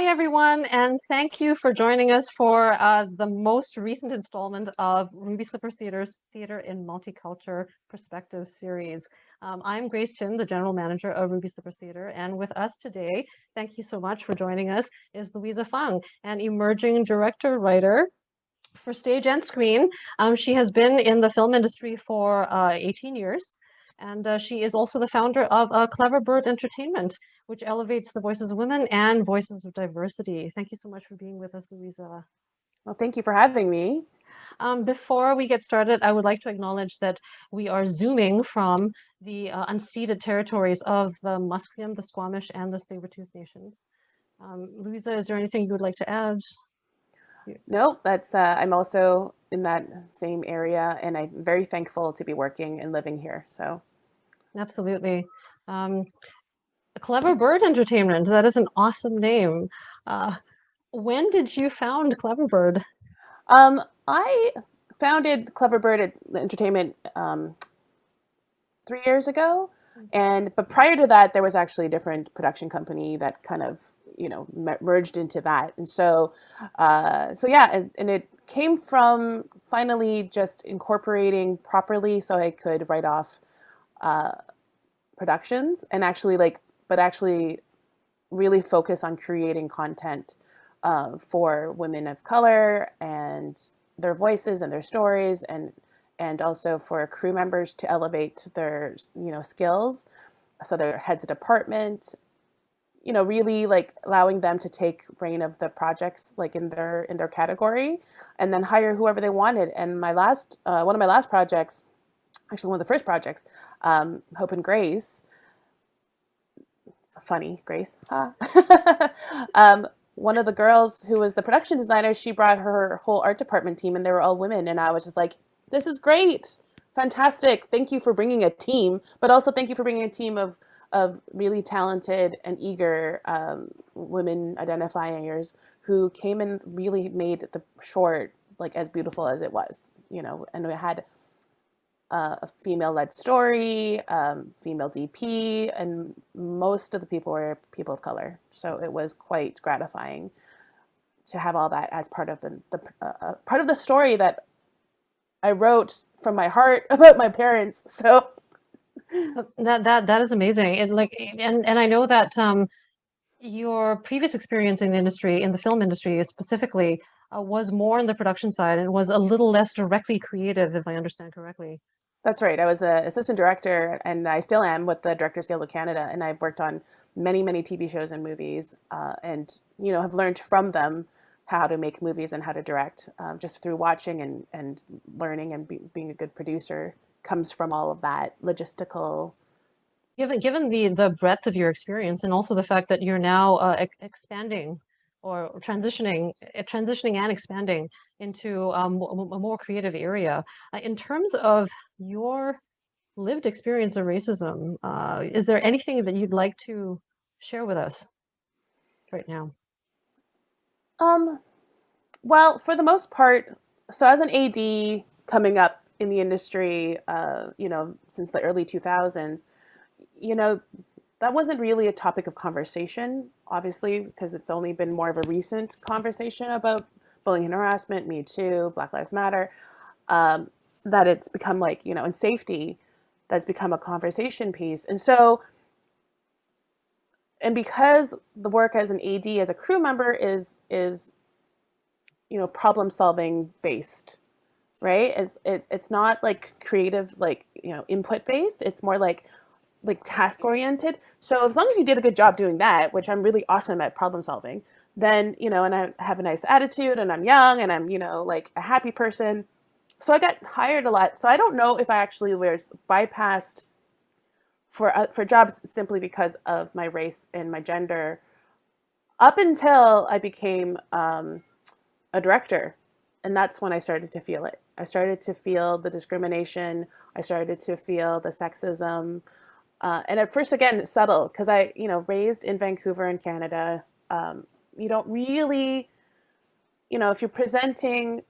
Hi, everyone, and thank you for joining us for the most recent installment of Ruby Slippers Theater's Theater in Multicultural Perspective series. I'm Grace Chin, the General Manager of Ruby Slippers Theater, and with us today, thank you so much for joining us, is Louisa Phung, an emerging director-writer for stage and screen. She has been in the film industry for 18 years. And she is also the founder of Clever Bird Entertainment, which elevates the voices of women and voices of diversity. Thank you so much for being with us, Louisa. Well, thank you for having me. Before we get started, I would like to acknowledge that we are Zooming from the unceded territories of the Musqueam, the Squamish, and the Tsleil-Waututh nations. Louisa, is there anything you would like to add? No, that's I'm also in that same area, and I'm very thankful to be working and living here. So, Absolutely. Um, Clever Bird Entertainment, that is an awesome name. Uh, when did you found Clever Bird? I founded Clever Bird Entertainment 3 years ago, but prior to that, there was actually a different production company that kind of merged into that, and so yeah, and it came from finally just incorporating properly, so I could write off uh, productions and actually really focus on creating content for women of color and their voices and their stories, and also for crew members to elevate their skills, so their heads of department, really like allowing them to take reign of the projects like in their category, and then hire whoever they wanted. And my last one of my last projects, actually one of the first projects, Hope and Grace, funny Grace, huh? One of the girls who was the production designer, she brought her whole art department team, and they were all women, and I was just like, this is great, fantastic, thank you for bringing a team, but also thank you for bringing a team of really talented and eager women identifiers who came and really made the short like as beautiful as it was, and we had a female-led story, female DP, and most of the people were people of color. So it was quite gratifying to have all that as part of the part of the story that I wrote from my heart about my parents. So That is amazing. And I know that your previous experience in the industry, in the film industry specifically, was more on the production side and was a little less directly creative, if I understand correctly. that's right. I was an assistant director, and I still am with the Directors Guild of Canada. And I've worked on many, many TV shows and movies, and have learned from them how to make movies and how to direct, just through watching and learning, and being a good producer comes from all of that logistical. Given the breadth of your experience and also the fact that you're now expanding or transitioning and expanding into a more creative area, in terms of your lived experience of racism, is there anything that you'd like to share with us right now? Um, well, for the most part, so as an AD coming up in the industry, since the early 2000s, you know, that wasn't really a topic of conversation, obviously, because it's only been more of a recent conversation about bullying and harassment, Me Too, Black Lives Matter, um, that it's become like, in safety, that's become a conversation piece. And because the work as an AD, as a crew member is problem solving based, right? It's not like creative, like, input based. It's more like task oriented. So as long as you did a good job doing that, which I'm really awesome at problem solving, then, and I have a nice attitude, and I'm young, and I'm, like a happy person. So I got hired a lot. So I don't know if I actually was bypassed for jobs simply because of my race and my gender up until I became a director. And that's when I started to feel it. I started to feel the discrimination. I started to feel the sexism. And at first, again, subtle, because I, raised in Vancouver in Canada, you don't really, if you're presenting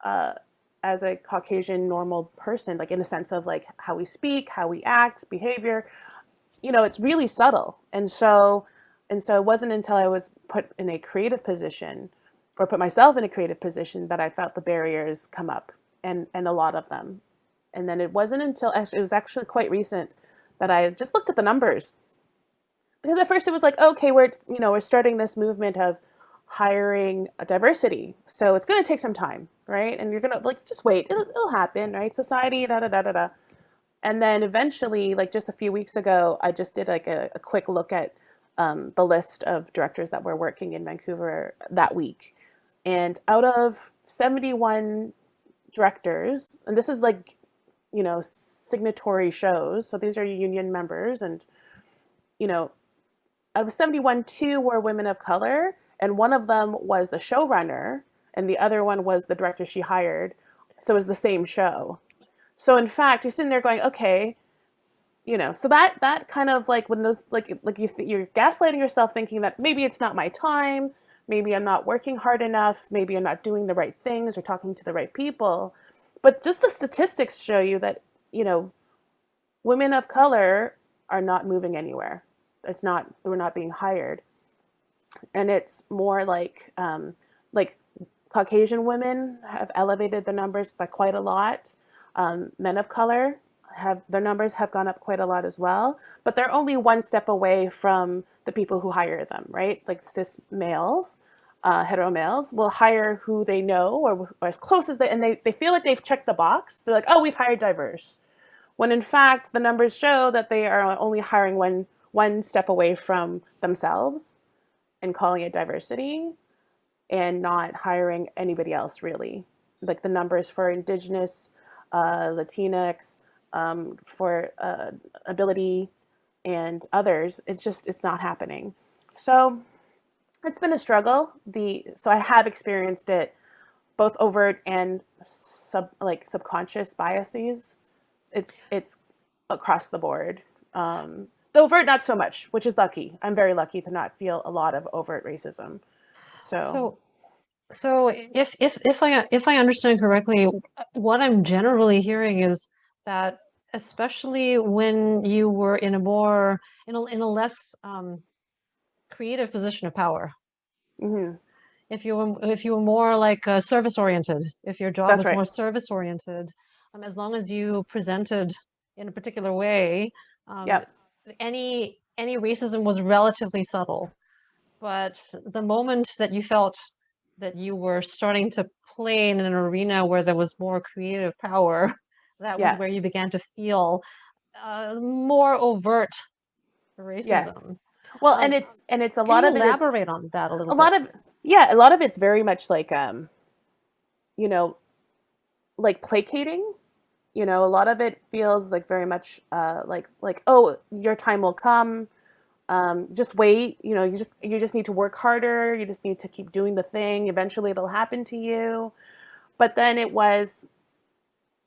uh, as a Caucasian normal person, like in the sense of like how we speak, how we act, behavior, it's really subtle. And so And so it wasn't until I was put in a creative position or put myself in a creative position that I felt the barriers come up, and a lot of them. And then it wasn't until it was actually quite recent that I just looked at the numbers, because at first it was like, okay, we're starting this movement of hiring a diversity, so it's going to take some time, right? And you're going to like just wait, it'll happen, right? Society, da da da da da. And then eventually, like just a few weeks ago, I just did like a quick look at the list of directors that were working in Vancouver that week. And out of 71 directors, and this is like, signatory shows, so these are union members, and, out of 71, two were women of color, and one of them was the showrunner, and the other one was the director she hired. So it was the same show. So in fact, you're sitting there going, okay, so that kind of like when those like you're gaslighting yourself, thinking that maybe it's not my time, maybe I'm not working hard enough, maybe I'm not doing the right things or talking to the right people. But just the statistics show you that, women of color are not moving anywhere. We're not being hired. And it's more like Caucasian women have elevated the numbers by quite a lot. Men of color their numbers have gone up quite a lot as well, but they're only one step away from the people who hire them, right? Like cis males, hetero males will hire who they know, or as close as and they feel like they've checked the box. They're like, oh, we've hired diverse. When in fact, the numbers show that they are only hiring one step away from themselves and calling it diversity, and not hiring anybody else really. Like the numbers for Indigenous, Latinx, for ability and others, it's not happening. So it's been a struggle. So I have experienced it, both overt and subconscious biases. It's across the board. The overt not so much, which is lucky. I'm very lucky to not feel a lot of overt racism. So So if I understand correctly, what I'm generally hearing is that especially when you were in a less creative position of power, mhm, if you were more like service oriented, if your job that's was right. more service oriented, as long as you presented in a particular way, um, Yep. any racism was relatively subtle. But the moment that you felt that you were starting to play in an arena where there was more creative power, that was Yeah. where you began to feel more overt Yes. racism. Well, Um, and it's a can lot you of it. It's elaborate on that a little a bit? lot of yeah, a lot of it's very much like you know, like placating. A lot of it feels like very much like, oh, your time will come. Just wait. You just need to work harder. You just need to keep doing the thing. Eventually, it'll happen to you. But then it was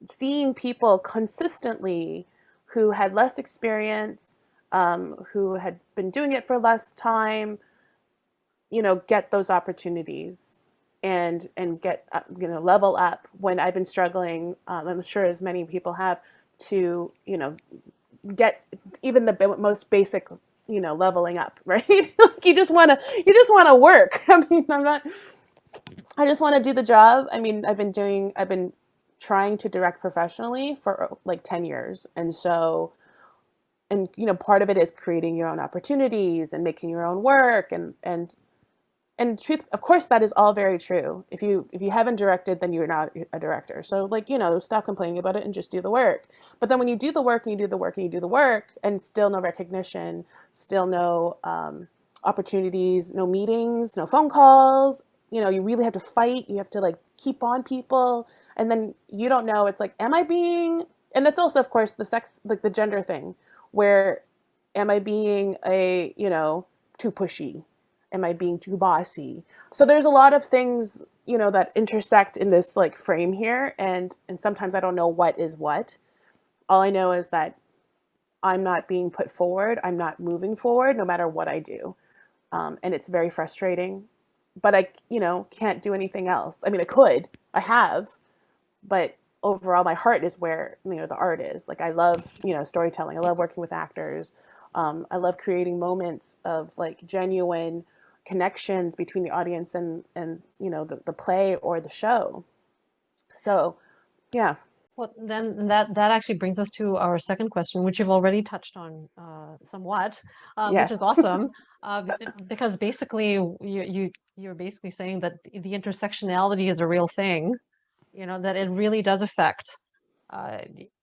seeing people consistently who had less experience, who had been doing it for less time, get those opportunities and get level up when I've been struggling. I'm sure as many people have to get even the most basic leveling up, right? Like you just want to work. I mean, I just want to do the job. I mean, I've been trying to direct professionally for like 10 years, and so and part of it is creating your own opportunities and making your own work, and truth, of course, that is all very true. If you haven't directed, then you're not a director. So like, stop complaining about it and just do the work. But then when you do the work and you do the work and you do the work and still no recognition, still no opportunities, no meetings, no phone calls, you really have to fight. You have to like keep on people, and then you don't know. It's like, am I being? And that's also, of course, the sex, like the gender thing, where am I being too pushy? Am I being too bossy? So there's a lot of things, that intersect in this like frame here, and sometimes I don't know what is what. All I know is that I'm not being put forward. I'm not moving forward, no matter what I do, and it's very frustrating. But I, can't do anything else. I mean, I could, I have, but overall, my heart is where the art is. Like I love, storytelling. I love working with actors. I love creating moments of like genuine connections between the audience and the play or the show. So yeah. Well, then that actually brings us to our second question, which you've already touched on somewhat, which Yes. is awesome, because basically you're basically saying that the intersectionality is a real thing, that it really does affect uh,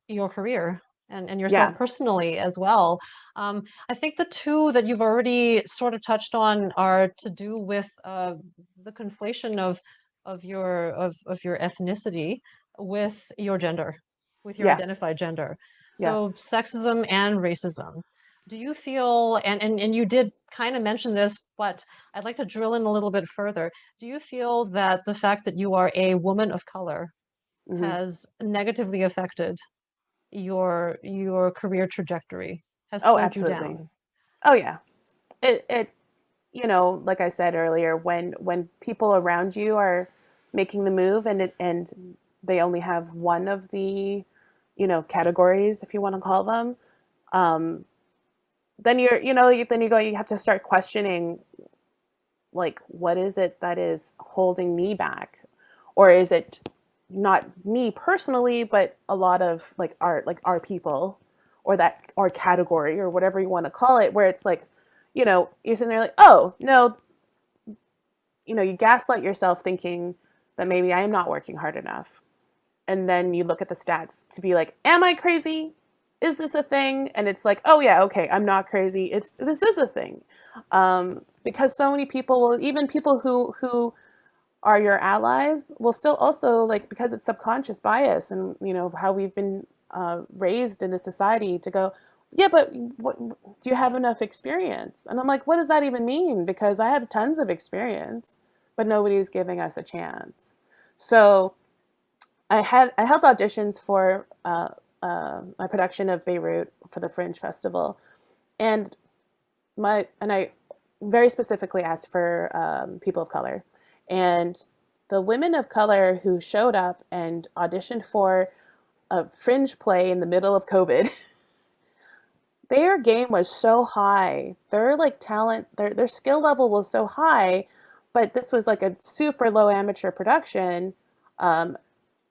your career and yourself Yeah. personally as well. I think the two that you've already sort of touched on are to do with the conflation of your ethnicity with your gender, with your Yeah. identified gender. Yes. So sexism and racism. Do you feel, and you did kind of mention this, but I'd like to drill in a little bit further. Do you feel that the fact that you are a woman of color Hmm. has negatively affected your career trajectory, has Oh, slowed you absolutely. down? Oh yeah. It like I said earlier, when people around you are making the move and they only have one of the categories, if you want to call them, um, then you have to start questioning, like, what is it that is holding me back, or is it not me personally, but a lot of our people, or that our category, or whatever you want to call it, where it's like, you're sitting there like, oh no, you gaslight yourself thinking that maybe I am not working hard enough. And then you look at the stats to be like, am I crazy? Is this a thing? And it's like, oh yeah, okay, I'm not crazy. This is a thing. Because so many people will, even people who are your allies, will still also, like, because it's subconscious bias and how we've been raised in this society to go, yeah, but do you have enough experience? And I'm like, what does that even mean? Because I have tons of experience, but nobody's giving us a chance. So I held auditions for my production of Beirut for the Fringe Festival, and I very specifically asked for people of color, and the women of color who showed up and auditioned for a fringe play in the middle of COVID, their game was so high. Their like talent, their skill level was so high, but this was like a super low amateur production. Um,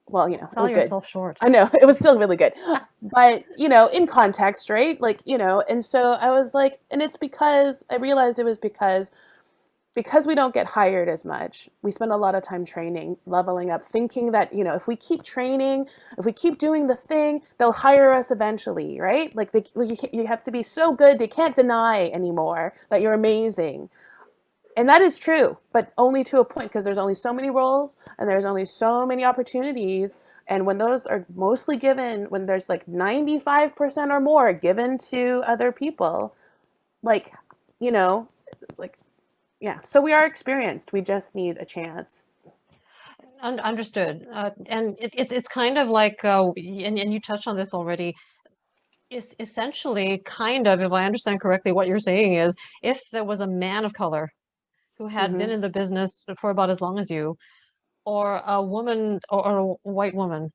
well, it Sell was good. yourself short. I know it was still really good, but in context, right? Like, and so I was like, and it's because I realized it was because we don't get hired as much. We spend a lot of time training, leveling up, thinking that, if we keep training, if we keep doing the thing, they'll hire us eventually, right? Like you have to be so good, they can't deny anymore that you're amazing. And that is true, but only to a point, because there's only so many roles and there's only so many opportunities. And when those are mostly given, when there's like 95% or more given to other people, like, like, yeah. So we are experienced. We just need a chance. Understood. And it's kind of like, and you touched on this already. It's essentially kind of, if I understand correctly, what you're saying is, if there was a man of color who had been Hmm. in the business for about as long as you, or a woman or a white woman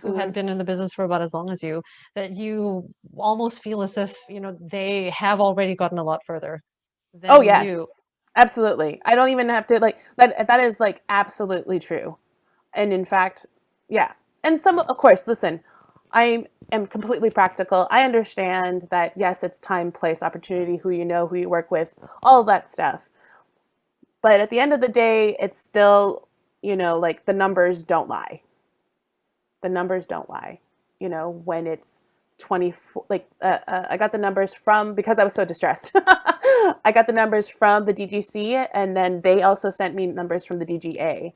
who had Hmm. been in the business for about as long as you, that you almost feel as if, they have already gotten a lot further Oh than yeah, you. absolutely. I don't even have to, like, that. That is like absolutely true. And in fact, yeah. And some, of course, listen, I am completely practical. I understand that, yes, it's time, place, opportunity, who you work with, all of that stuff. But at the end of the day, it's still, like, the numbers don't lie. The numbers don't lie. When it's 24, like, I got the numbers from, because I was so distressed. I got the numbers from the DGC, and then they also sent me numbers from the DGA,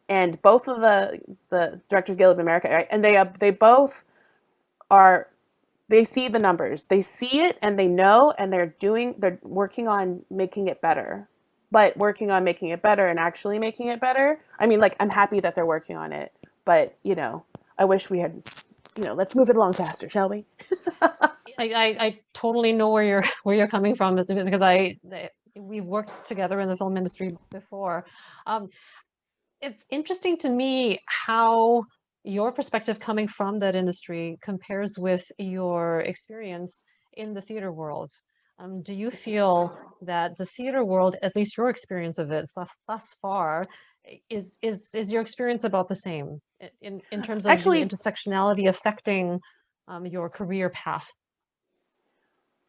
and both of the Directors Guild of America, right? And they both are, they see the numbers, they see it, and they know, and they're working on making it better. But working on making it better and actually making it better, I mean, like, I'm happy that they're working on it, but I wish we had, let's move it along faster, shall we? I totally know where you're coming from, because we've worked together in the film industry before. Um, it's interesting to me how your perspective coming from that industry compares with your experience in the theater world. Do you feel that the theater world, at least your experience of it thus far, is your experience about the same in terms of the Actually, intersectionality affecting your career path?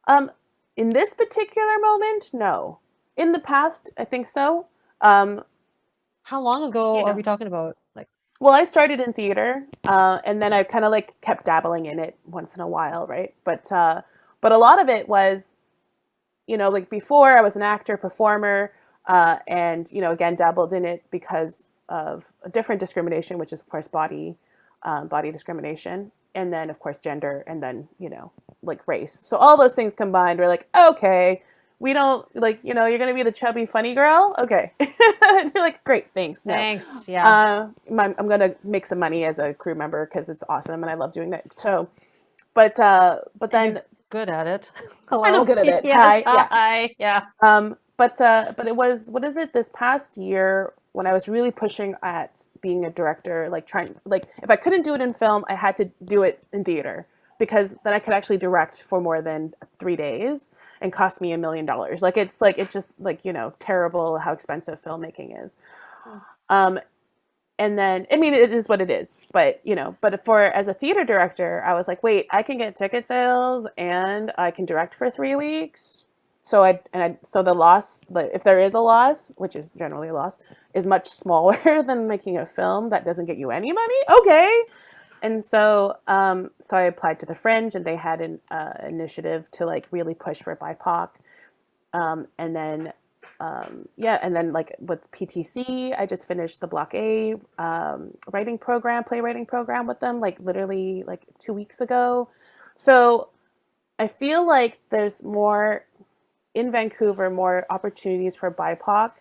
um, in this particular moment, no. In the past, I think so. Um, How long ago you are know, we talking about? Like, well, I started in theater, and then I kind of like kept dabbling in it once in a while, right? But a lot of it was, like before I was an actor, performer, and again dabbled in it because of a different discrimination, which is of course body discrimination, and then of course gender, and then like race. So all those things combined, we're like, okay, we don't like, you're gonna be the chubby funny girl, okay. And you're like, great, thanks, no. thanks. Yeah. I'm gonna make some money as a crew member because it's awesome and I love doing that. So, but And you're then, good at it. and I'm Hello. good at it. Yes. Hi, yeah. Hi. Yeah. But it was, what is it, this past year when I was really pushing at being a director, like trying, like if I couldn't do it in film, I had to do it in theater because then I could actually direct for more than 3 days and cost me $1 million. It's just like, terrible how expensive filmmaking is. Mm. Um, and then, I mean, it is what it is, but for, as a theater director, I was like, wait, I can get ticket sales and I can direct for 3 weeks. So the loss, if there is a loss, which is generally a loss, is much smaller than making a film that doesn't get you any money. Okay. And so I applied to the Fringe, and they had an initiative to like really push for BIPOC. And then yeah, and then like with PTC, I just finished the Block A playwriting program with them, like literally like 2 weeks ago. So I feel like there's more in Vancouver, more opportunities for BIPOC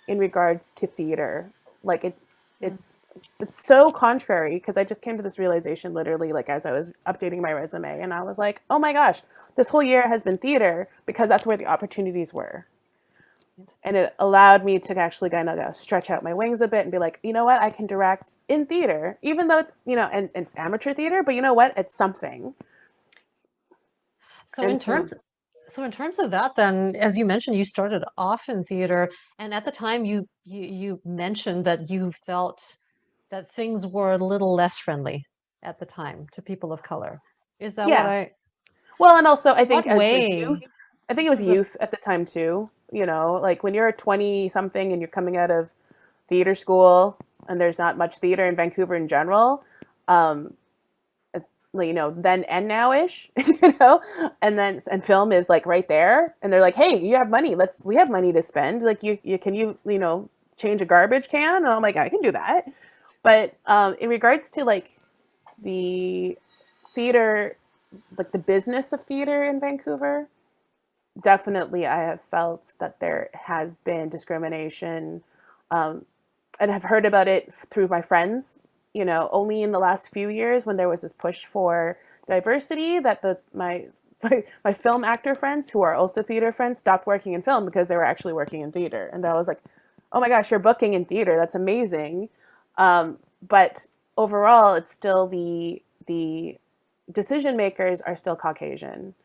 in regards to theater. Like Mm. it's it's so contrary because I just came to this realization literally like as I was updating my resume, and I was like, oh my gosh, this whole year has been theater because that's where the opportunities were. And it allowed me to actually kind of stretch out my wings a bit and be like, you know what, I can direct in theater, even though it's, and it's amateur theater, but you know what, it's something. So And in so, terms So in terms of that, then, as you mentioned, you started off in theater, and at the time you mentioned that you felt that things were a little less friendly at the time to people of color. Is that what yeah. I, Well, and also I in think what as the way? youth, I think it was Because of, youth at the time too, like when you're 20 something and you're coming out of theater school and there's not much theater in Vancouver in general, um, like, then and now ish, and film is like right there, and they're like, hey, you have money, we have money to spend, like you can change a garbage can, and I'm like, I can do that. But in regards to like the theater, like the business of theater in Vancouver, definitely I have felt that there has been discrimination, um, and have heard about it through my friends. Only in the last few years when there was this push for diversity that my film actor friends who are also theater friends stopped working in film because they were actually working in theater, and I was like, oh my gosh, you're booking in theater, that's amazing. But overall, it's still the decision makers are still Caucasian,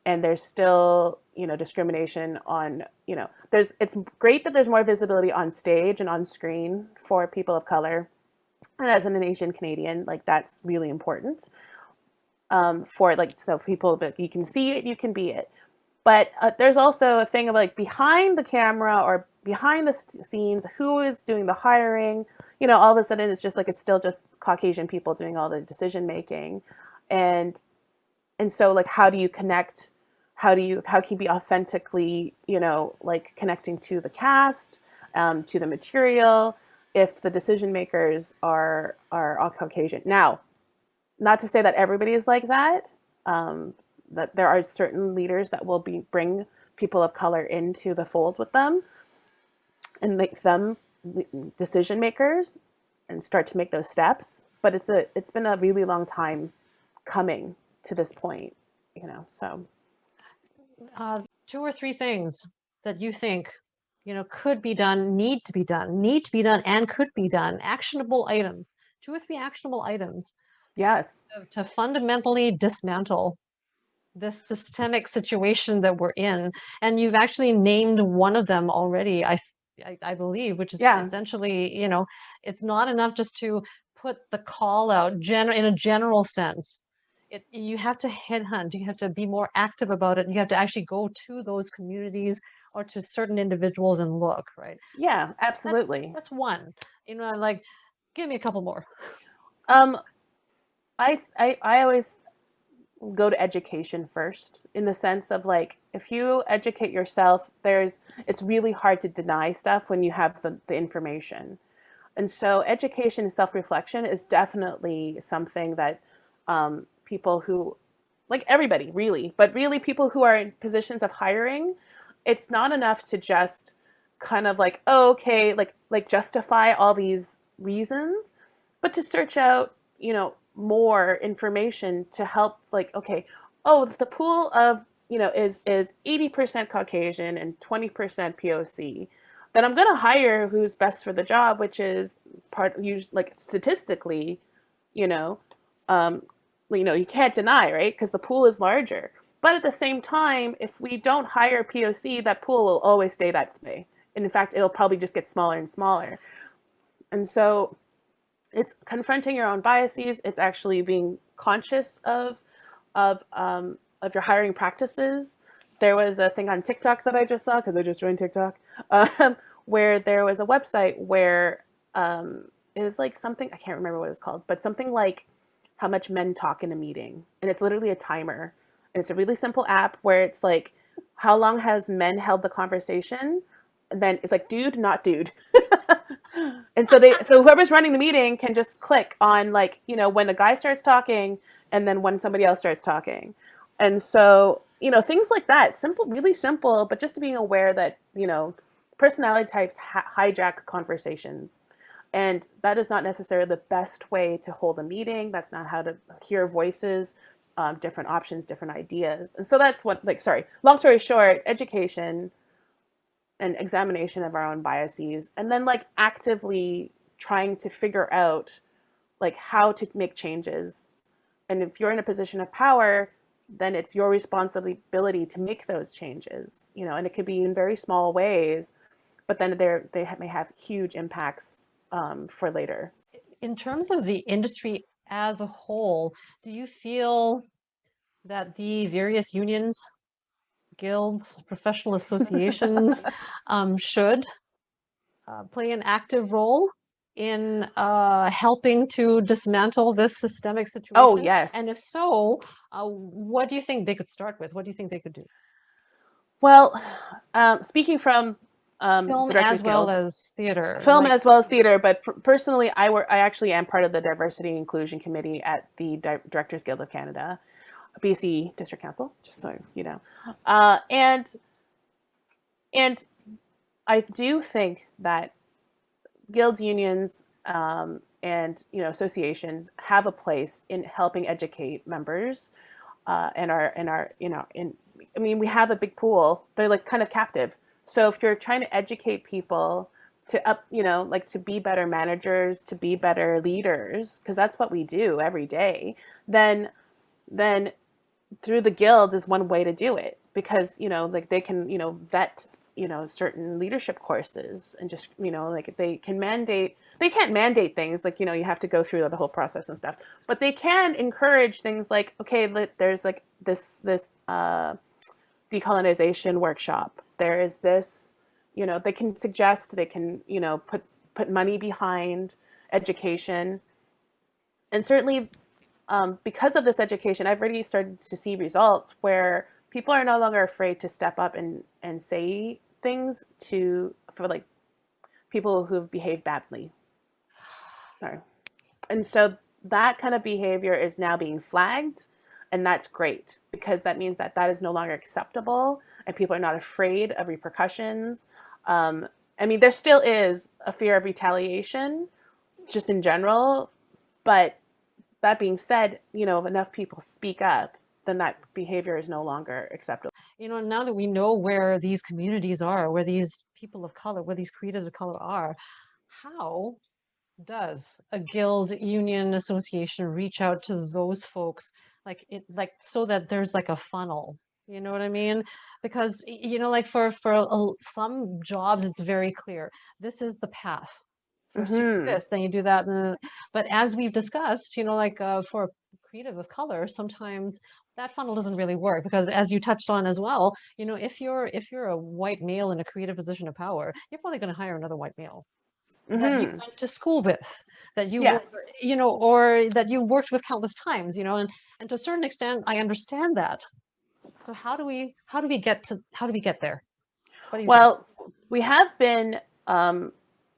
and there's still discrimination on there's it's great that there's more visibility on stage and on screen for people of color, and as an Asian Canadian, like that's really important, for like, so people that you can see it, you can be it. But there's also a thing of like behind the camera or behind the scenes, who is doing the hiring. All of a sudden it's just like it's still just Caucasian people doing all the decision making. And and so like how do you connect, how can you be authentically like connecting to the cast, to the material, if the decision makers are all Caucasian. Now, not to say that everybody is like that, um, that there are certain leaders that will bring people of color into the fold with them and make them decision makers and start to make those steps. But it's been a really long time coming to this point, so. two or three things that you think, could be done, need to be done, and could be done. Actionable items, two or three actionable items Yes. to fundamentally dismantle this systemic situation that we're in. And you've actually named one of them already, I believe, which is Yeah. essentially, you know, it's not enough just to put the call out in a general sense. You have to headhunt, you have to be more active about it, you have to actually go to those communities or to certain individuals and look, right? Yeah, That, absolutely. that's one. You know, like, give me a couple more. Um, I always go to education first, in the sense of like, if you educate yourself, it's really hard to deny stuff when you have the information. And so education and self-reflection is definitely something that people who, like everybody really, but really people who are in positions of hiring, it's not enough to just kind of like, oh, okay, like justify all these reasons, but to search out, more information to help, like, okay, oh, the pool of, is 80% Caucasian and 20% POC, then I'm going to hire who's best for the job, which is like statistically, you know, um, you can't deny, right? Because the pool is larger. But at the same time, if we don't hire POC, that pool will always stay that way. And in fact, it'll probably just get smaller and smaller. And so it's confronting your own biases. It's actually being conscious of your hiring practices. There was a thing on TikTok that I just saw, because I just joined TikTok, where there was a website where it was like something, I can't remember what it was called, but something like how much men talk in a meeting. And it's literally a timer. And it's a really simple app where it's like, how long has men held the conversation? And then it's like, dude, not dude. And so whoever's running the meeting can just click on, like, when a guy starts talking and then when somebody else starts talking. And so, things like that, simple, really simple, but just being aware that, personality types hijack conversations. And that is not necessarily the best way to hold a meeting. That's not how to hear voices, different options, different ideas. And so that's what, like, sorry, long story short, education and examination of our own biases, and then like actively trying to figure out like how to make changes. And if you're in a position of power, then it's your responsibility to make those changes, and it could be in very small ways, but then they may have huge impacts for later. In terms of the industry as a whole, do you feel that the various unions, guilds, professional associations should play an active role in helping to dismantle this systemic Oh, situation? yes. And if so, what do you think they could start with? What do you think they could do? Well, speaking from Film the as Directors well Guild, as theater. film Like, as well as theater, but personally, I actually am part of the Diversity and Inclusion Committee at the Directors Guild of Canada, BC District Council, just so you know. And I do think that guilds, unions, and associations have a place in helping educate members, and our I mean, we have a big pool. They're like kind of captive. So if you're trying to educate people to like to be better managers, to be better leaders, because that's what we do every day, then through the guild is one way to do it, because like they can vet certain leadership courses, and just like they can't mandate things, like you have to go through the whole process and stuff, but they can encourage things like, okay, there's like this decolonization workshop, there is this, they can suggest, they can put money behind education. And certainly, because of this education, I've already started to see results where people are no longer afraid to step up and say things for like people who've behaved badly. Sorry. And so that kind of behavior is now being flagged, and that's great, because that means that is no longer acceptable and people are not afraid of repercussions. Um, I mean, there still is a fear of retaliation just in general, but that being said, if enough people speak up, then that behavior is no longer acceptable. now that we know where these communities are, where these people of color, where these creators of color are, how does a guild, union, association reach out to those folks like so that there's like a funnel. You know what I mean? Because like for some jobs, it's very clear. This is the path. First you do Mm-hmm. this, then you do that. But as we've discussed, like for a creative of color, sometimes that funnel doesn't really work because as you touched on as well, if you're a white male in a creative position of power, you're probably going to hire another white male that you Mm-hmm. went to school with, that you Yeah. were, or that you worked with countless times, and to a certain extent, I understand that. So how do we get there? What do you think? Well, we have been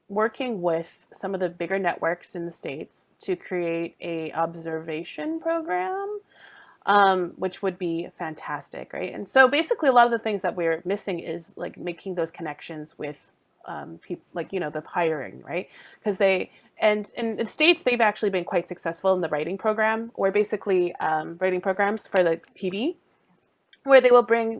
working with some of the bigger networks in the States to create a observation program, which would be fantastic, right? And so basically, a lot of the things that we're missing is like making those connections with people, like the hiring, right? Because and in the States, they've actually been quite successful in the writing program, or basically writing programs for the TV, where they will bring,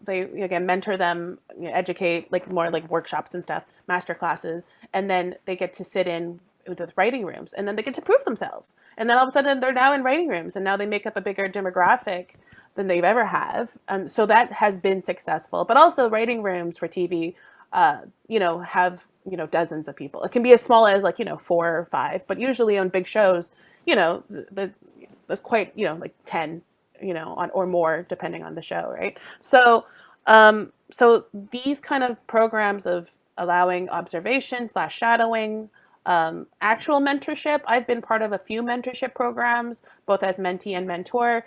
they again mentor them, educate, like more like workshops and stuff, master classes, and then they get to sit in with writing rooms, and then they get to prove themselves, and then all of a sudden they're now in writing rooms, and now they make up a bigger demographic than they've ever have. So that has been successful, but also writing rooms for TV, have dozens of people. It can be as small as like 4 or 5, but usually on big shows, there's quite like 10, on or more depending on the show, right? So these kind of programs of allowing observation slash shadowing, actual mentorship. I've been part of a few mentorship programs, both as mentee and mentor,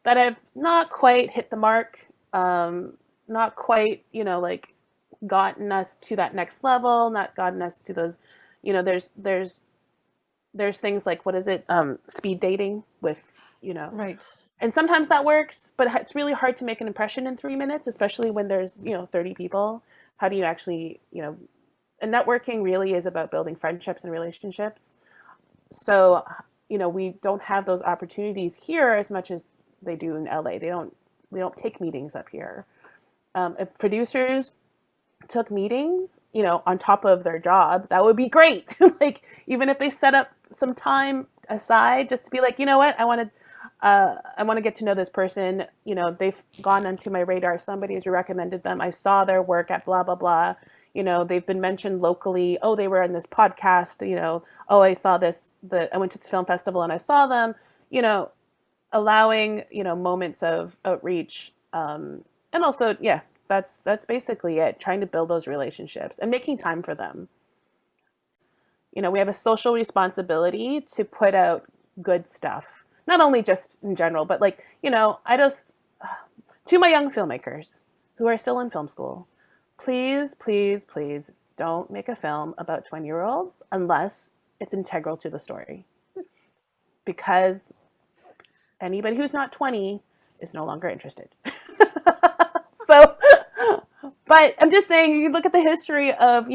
that have not quite hit the mark, not quite, like gotten us to that next level, not gotten us to those, there's things like, what is it, speed dating with, Right. and sometimes that works, but it's really hard to make an impression in 3 minutes, especially when there's 30 people. How do you actually, and networking really is about building friendships and relationships. So we don't have those opportunities here as much as they do in LA. We don't take meetings up here. If producers took meetings, on top of their job, that would be great. Like, even if they set up some time aside just to be like, you know what, I want to get to know this person. They've gone onto my radar. Somebody has recommended them. I saw their work at blah, blah, blah. They've been mentioned locally. Oh, they were in this podcast. Oh, I saw this. I went to the film festival and I saw them. Allowing, moments of outreach. And also, yeah, that's basically it. Trying to build those relationships and making time for them. We have a social responsibility to put out good stuff, not only just in general, but like, I just, to my young filmmakers who are still in film school, please, please, please don't make a film about 20-year-olds unless it's integral to the story. Because anybody who's not 20 is no longer interested. So, but I'm just saying, you look at the history of,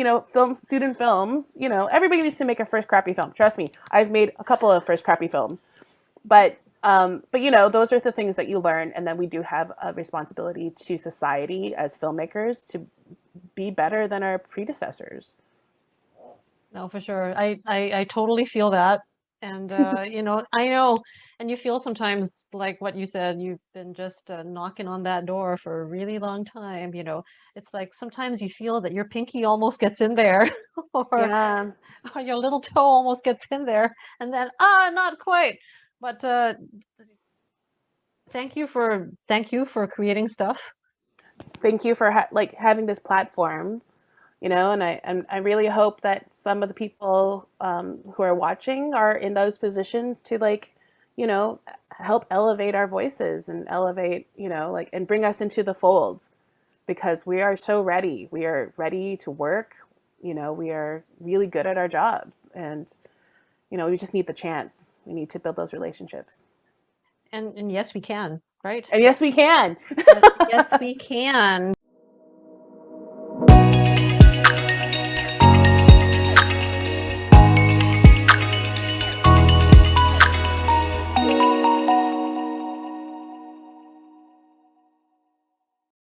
student films, everybody needs to make a first crappy film. Trust me, I've made a couple of first crappy films. But those are the things that you learn, and then we do have a responsibility to society as filmmakers to be better than our predecessors. No, for sure. I totally feel that. And I know, and you feel sometimes like what you said, you've been just knocking on that door for a really long time. It's like sometimes you feel that your pinky almost gets in there, or, Yeah. or your little toe almost gets in there, and then not quite. But thank you for creating stuff. Thank you for having this platform, and I really hope that some of the people who are watching are in those positions to you know, help elevate our voices and elevate, and bring us into the fold, because we are so ready. We are ready to work. We are really good at our jobs, and we just need the chance. We need to build those relationships. And yes, we can, right? And yes, we can. Yes, yes, we can.